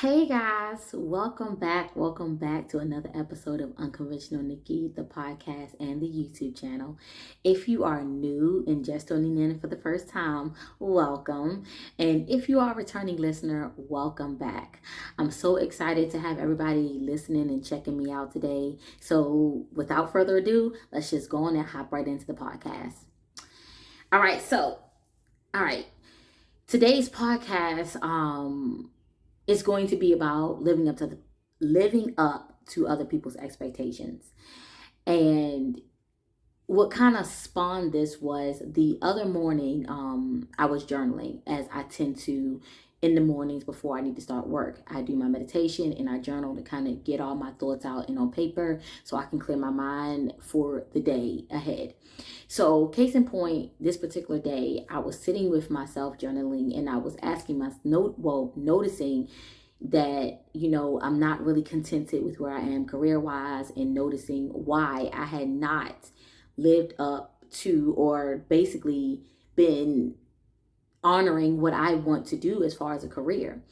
Hey guys, welcome back. Welcome back to another episode of Unconventional Nikki, the podcast and the YouTube channel. If you are new and just tuning in for the first time, welcome. And if you are a returning listener, welcome back. I'm so excited to have everybody listening and checking me out today. So without further ado, let's just go on and hop right into the podcast. All right, all right. Today's podcast, it's going to be about living up to other people's expectations. And what kind of spawned this was the other morning, I was journaling as I tend to in the mornings before I need to start work. I do my meditation and I journal to kind of get all my thoughts out and on paper so I can clear my mind for the day ahead. So, case in point, this particular day, I was sitting with myself journaling and I was asking noticing that I'm not really contented with where I am career wise, and noticing why I had not lived up to, or basically been honoring what I want to do as far as a career.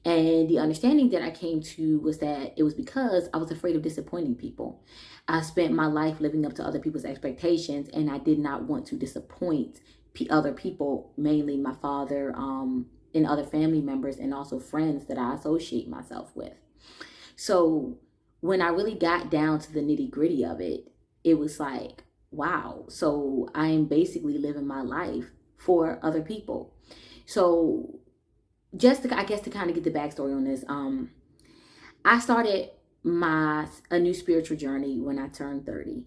And the understanding that I came to was that it was because I was afraid of disappointing people. I spent my life living up to other people's expectations, and I did not want to disappoint other people, mainly my father, and other family members, and also friends that I associate myself with. So when I really got down to the nitty gritty of it, it was like, wow, so I am basically living my life for other people. So just to, I guess, to kind of get the backstory on this, I started my a new spiritual journey when I turned 30.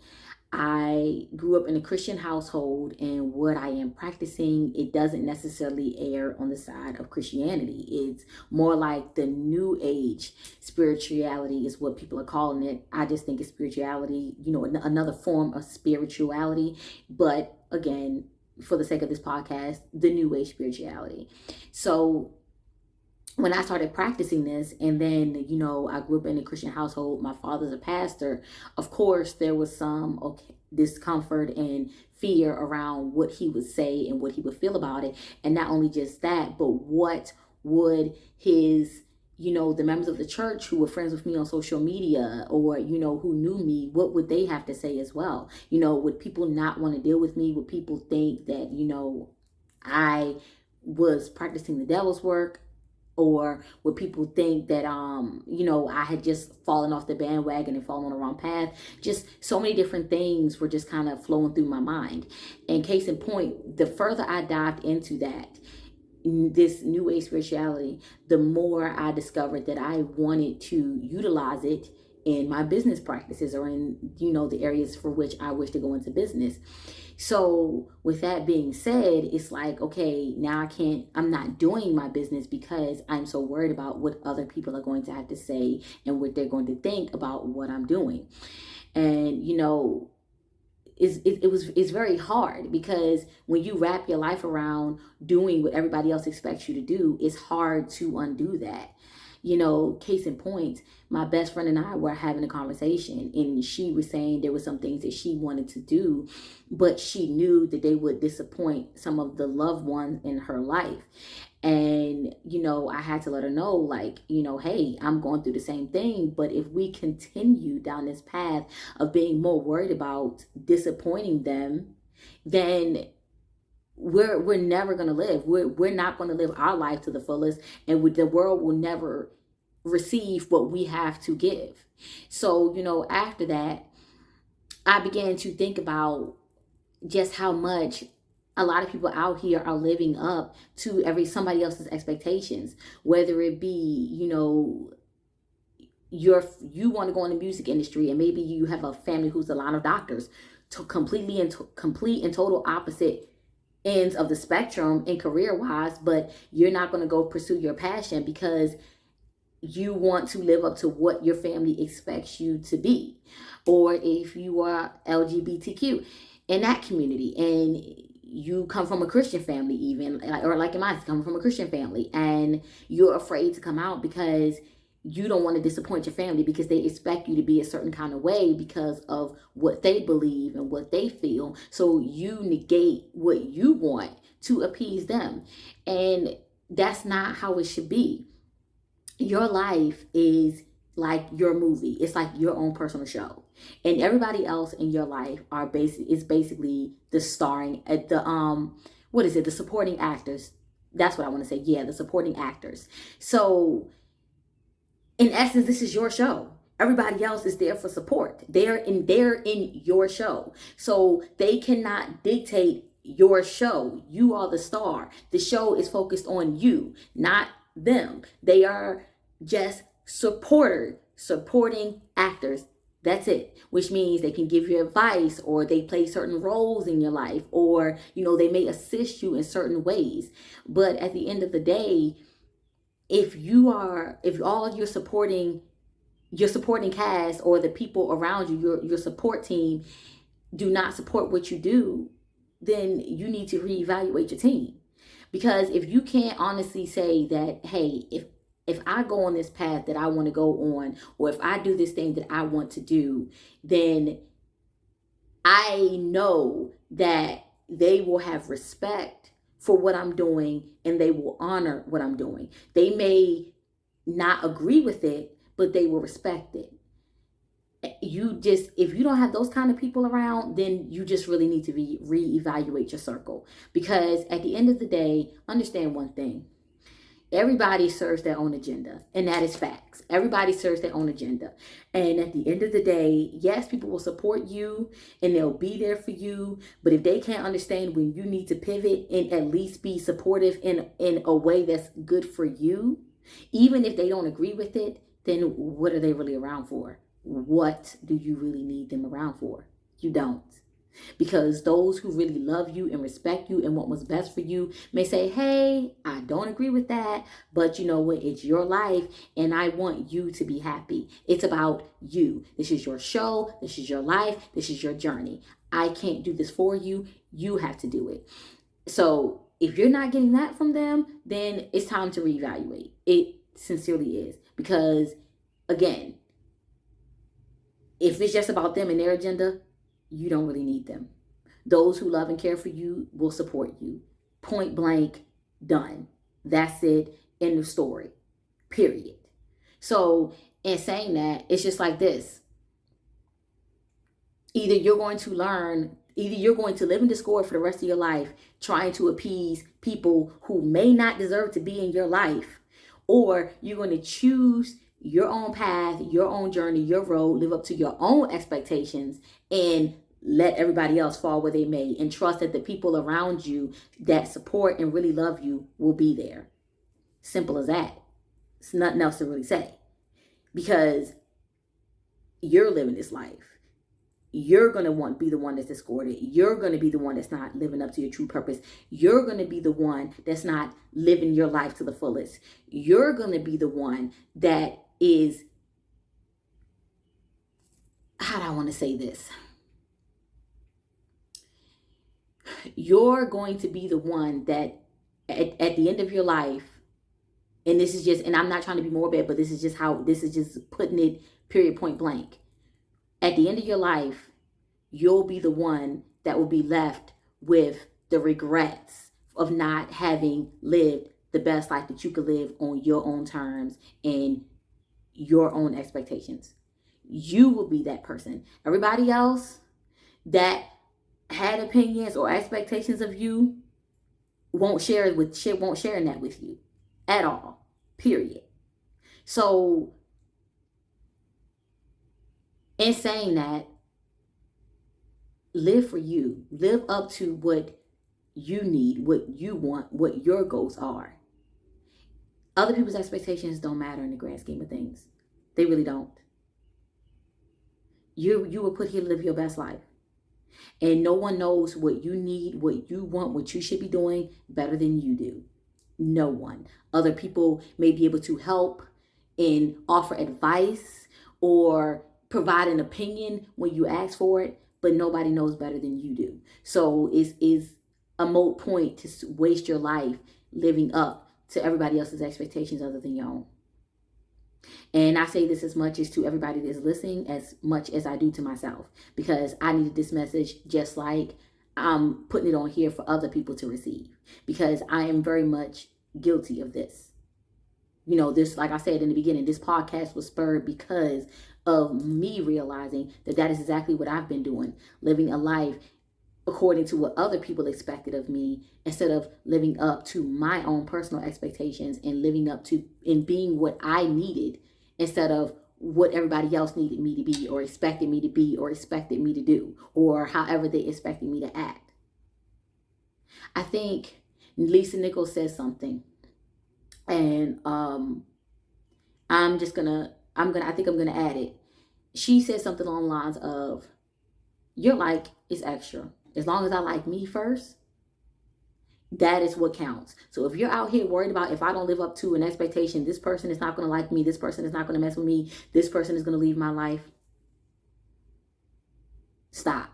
I grew up in a Christian household, and what I am practicing, it doesn't necessarily err on the side of Christianity. It's more like the new age spirituality is what people are calling it. I just think it's spirituality, another form of spirituality. But again, for the sake of this podcast, the new age spirituality. So when I started practicing this, and then, I grew up in a Christian household, my father's a pastor, of course, there was some discomfort and fear around what he would say and what he would feel about it. And not only just that, but what would his, the members of the church who were friends with me on social media, or, who knew me, what would they have to say as well? Would people not want to deal with me? Would people think that, I was practicing the devil's work? Or would people think that I had just fallen off the bandwagon and fallen on the wrong path? Just so many different things were just kind of flowing through my mind. And case in point, the further I dived into that, this new age spirituality, the more I discovered that I wanted to utilize it in my business practices, or in the areas for which I wish to go into business. So with that being said, it's like, okay, now I'm not doing my business because I'm so worried about what other people are going to have to say and what they're going to think about what I'm doing. And it's very hard, because when you wrap your life around doing what everybody else expects you to do, it's hard to undo that. Case in point, my best friend and I were having a conversation, and she was saying there were some things that she wanted to do, but she knew that they would disappoint some of the loved ones in her life. And, I had to let her know, like, hey, I'm going through the same thing. But if we continue down this path of being more worried about disappointing them, then we're never going to live. We're not going to live our life to the fullest, and the world will never receive what we have to give. So, after that, I began to think about just how much a lot of people out here are living up to somebody else's expectations, whether it be, you want to go in the music industry, and maybe you have a family who's a line of doctors, to complete and total opposite ends of the spectrum in career wise, but you're not going to go pursue your passion because you want to live up to what your family expects you to be. Or if you are LGBTQ in that community, and you come from a Christian family, even, or like in mine, come from a Christian family, and you're afraid to come out because you don't want to disappoint your family, because they expect you to be a certain kind of way because of what they believe and what they feel. So you negate what you want to appease them. And that's not how it should be. your life is like your movie. It's like your own personal show, and everybody else in your life is basically the starring at the what is it, the supporting actors. That's what I want to say. Yeah, the supporting actors. So in essence, this is your show. Everybody else is there for support. They're in your show. So they cannot dictate your show. You are the star. The show is focused on you, not them. They are just supporting actors. That's it. Which means they can give you advice, or they play certain roles in your life, or they may assist you in certain ways. But at the end of the day, if all your supporting cast, or the people around you, your support team, do not support what you do, then you need to reevaluate your team. Because if you can't honestly say that, hey, if I go on this path that I want to go on, or if I do this thing that I want to do, then I know that they will have respect for what I'm doing, and they will honor what I'm doing. They may not agree with it, but they will respect it. If you don't have those kind of people around, then you just really need to reevaluate your circle. Because at the end of the day, understand one thing. Everybody serves their own agenda, and that is facts. Everybody serves their own agenda. And at the end of the day, yes, people will support you and they'll be there for you. But if they can't understand when you need to pivot and at least be supportive in a way that's good for you, even if they don't agree with it, then what are they really around for? What do you really need them around for? You don't. Because those who really love you and respect you and want what's best for you may say, hey, I don't agree with that, but you know what? It's your life, and I want you to be happy. It's about you. This is your show. This is your life. This is your journey. I can't do this for you. You have to do it. So if you're not getting that from them, then it's time to reevaluate. It sincerely is. Because again, if it's just about them and their agenda, you don't really need them. Those who love and care for you will support you. Point blank, done. That's it. End of story. Period. So in saying that, it's just like this. Either you're going to live in discord for the rest of your life, trying to appease people who may not deserve to be in your life, or you're going to choose your own path, your own journey, your road, live up to your own expectations, and let everybody else fall where they may, and trust that the people around you that support and really love you will be there. Simple as that. It's nothing else to really say. Because you're living this life. You're going to be the one that's discorded. You're going to be the one that's not living up to your true purpose. You're going to be the one that's not living your life to the fullest. You're going to be the one that is, how do I want to say this? You're going to be the one that at the end of your life, and this is just, and I'm not trying to be morbid, but this is just putting it period, point blank. At the end of your life, you'll be the one that will be left with the regrets of not having lived the best life that you could live on your own terms and your own expectations. You will be that person. Everybody else that had opinions or expectations of you won't share in that with you at all. Period. So in saying that, live for you. Live up to what you need, what you want, what your goals are. Other people's expectations don't matter in the grand scheme of things. They really don't. You were put here to live your best life. And no one knows what you need, what you want, what you should be doing better than you do. No one. Other people may be able to help and offer advice or provide an opinion when you ask for it, but nobody knows better than you do. So it's a moot point to waste your life living up to everybody else's expectations other than your own. And I say this as much as to everybody that's listening, as much as I do to myself, because I needed this message just like I'm putting it on here for other people to receive, because I am very much guilty of this. You know, this, like I said in the beginning, this podcast was spurred because of me realizing that that is exactly what I've been doing, living a life according to what other people expected of me instead of living up to my own personal expectations and living up to and being what I needed instead of what everybody else needed me to be or expected me to be or expected me to do or however they expected me to act. I think Lisa Nichols says something, and I think I'm gonna add it. She said something along the lines of, your like is extra. As long as I like me first, that is what counts. So if you're out here worried about, if I don't live up to an expectation, this person is not going to like me, this person is not going to mess with me, this person is going to leave my life, stop.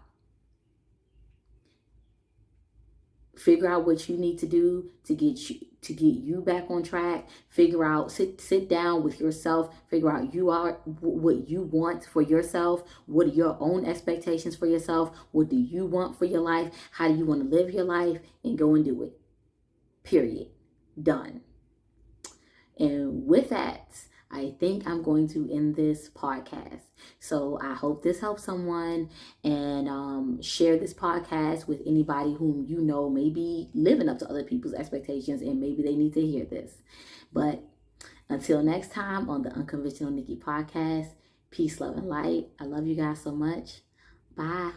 Figure out what you need to do to get you back on track. Figure out, sit down with yourself, figure out what you want for yourself. What are your own expectations for yourself? What do you want for your life? How do you want to live your life? And go and do it. Period. Done. And with that, I think I'm going to end this podcast. So I hope this helps someone, and share this podcast with anybody whom you know may be living up to other people's expectations and maybe they need to hear this. But until next time on the Unconventional Nikki podcast, peace, love, and light. I love you guys so much. Bye.